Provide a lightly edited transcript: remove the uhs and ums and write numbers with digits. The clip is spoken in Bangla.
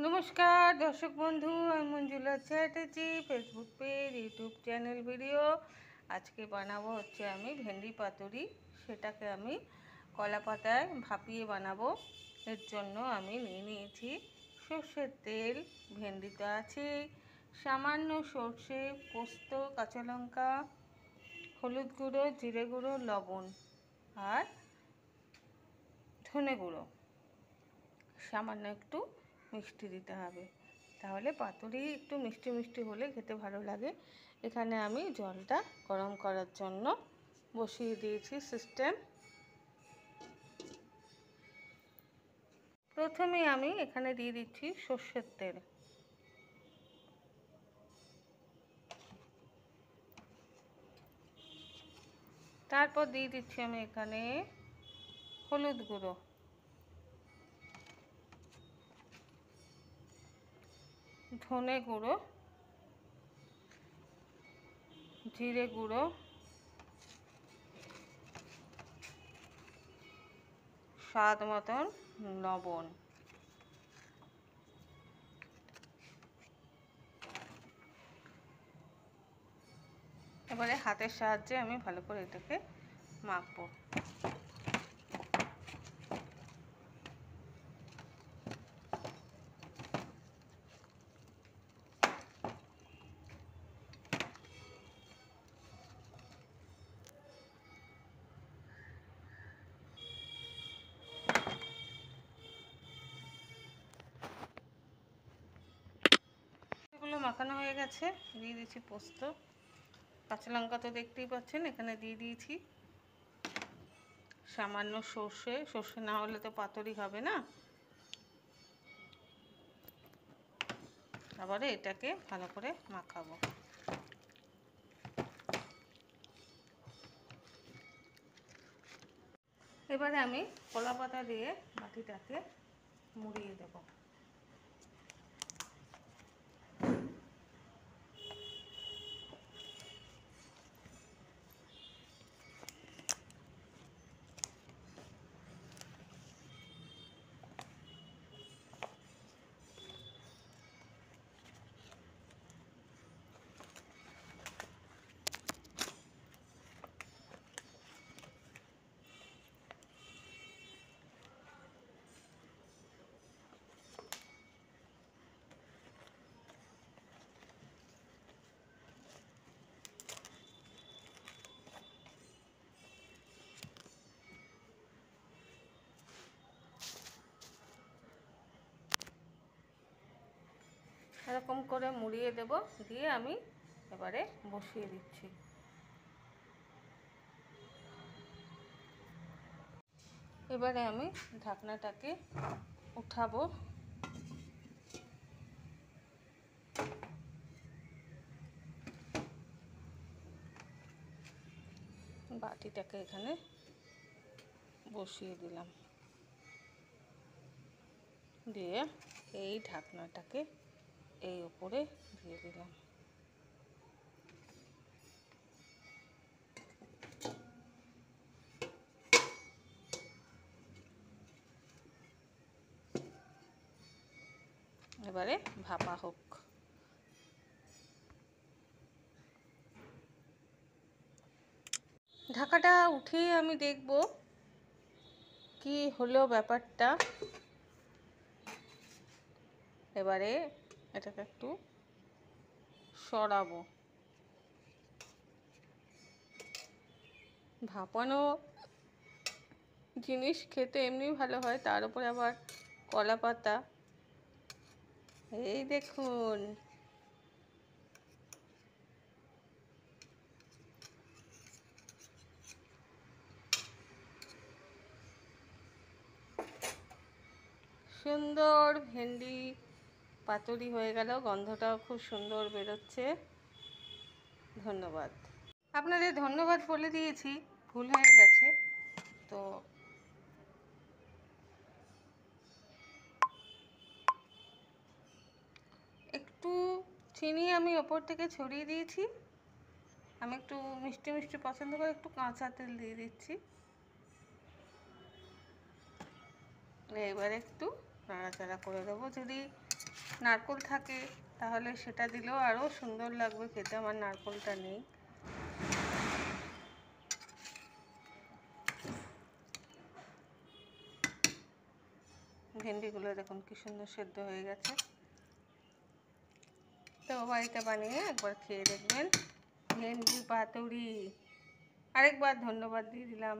নমস্কার দর্শক বন্ধু, আমি Manjula Chatterjee. Facebook page, YouTube channel, video. আজকে বানাবো হচ্ছে আমি ভেন্ডি পাতুরি। সেটাকে আমি কলা পাতায় ভাপিয়ে বানাবো। এর জন্য আমি নিয়ে নিয়েছি সর্ষের তেল, ভেন্ডি তো আছেই, সামান্য সর্ষে, পোস্ত, কাঁচা লঙ্কা, হলুদ গুঁড়ো, জিরে গুঁড়ো, লবণ আর ধনে গুঁড়ো। সামান্য একটু মিষ্টি দিতে হবে, তাহলে পাতুরি একটু মিষ্টি মিষ্টি হলে খেতে ভালো লাগে। এখানে আমি জলটা গরম করার জন্য বসিয়ে দিয়েছি সিস্টেম। প্রথমে আমি এখানে দিয়ে দিচ্ছি সর্ষের তেল, তারপর দিয়ে দিচ্ছি আমি এখানে হলুদ গুঁড়ো, ধনে গুঁড়ো, জিরে গুঁড়ো, স্বাদ মতন লবণ। এবারে হাতের সাহায্যে আমি ভালো করে এটাকে মাখবো। এগুলো মাখানো হয়ে গেছে। দিয়ে দিচ্ছি পোস্ত, কাঁচা লঙ্কা তো দেখতেই পাচ্ছেন এখানে দিয়ে দিয়েছি, সামান্য সর্ষে, সর্ষে না হলে তো পাতুরি হবে না। আবারে এটাকে ভালো করে মাখাবো। এবারে আমি কলা পাতা দিয়ে বাটিটাকে মুড়িয়ে দেব। এরকম করে মুড়িয়ে দেব, দিয়ে আমি এবারে বসিয়ে দিচ্ছি। এবারে আমি ঢাকনাটাকে উঠাবো। বাটিটাকে এখানে বসিয়ে দিলাম, দিয়ে এই ঢাকনাটাকে এই উপরে দিয়ে দিলাম। এবারে ভাপা হোক। ঢাকাটা উঠিয়ে আমি দেখব কি হলো ব্যাপারটা। এবারে এটাকে একটু সরাবো। ভাপানো জিনিস খেতে এমনি ভালো হয়, তার উপরে আবার কলা পাতা। এই দেখুন, সুন্দর ভেন্ডি পাতুরি হয়ে গেল। গন্ধটাও খুব সুন্দর বেরোচ্ছে। ধন্যবাদ। আপনাদের ধন্যবাদ বলে দিয়েছি, ভুল হয়ে গেছে। তো একটু চিনি আমি ওপর থেকে ছড়িয়ে দিয়েছি। আমি একটু মিষ্টি মিষ্টি পছন্দ করে একটু কাঁচা তেল দিয়ে দিচ্ছি। এবার একটু নাড়াচাড়া করে দেবো। যদি নারকেল থাকে তাহলে সেটা দিলেও আরও সুন্দর লাগবে খেতে, আমার নারকেলটা নেই। ভেন্ডিগুলো দেখুন কি সুন্দর সেদ্ধ হয়ে গেছে। তো বাড়িতে বানিয়ে একবার খেয়ে দেখবেন ভেন্ডি পাতুরি। আরেকবার ধন্যবাদ দিয়ে দিলাম।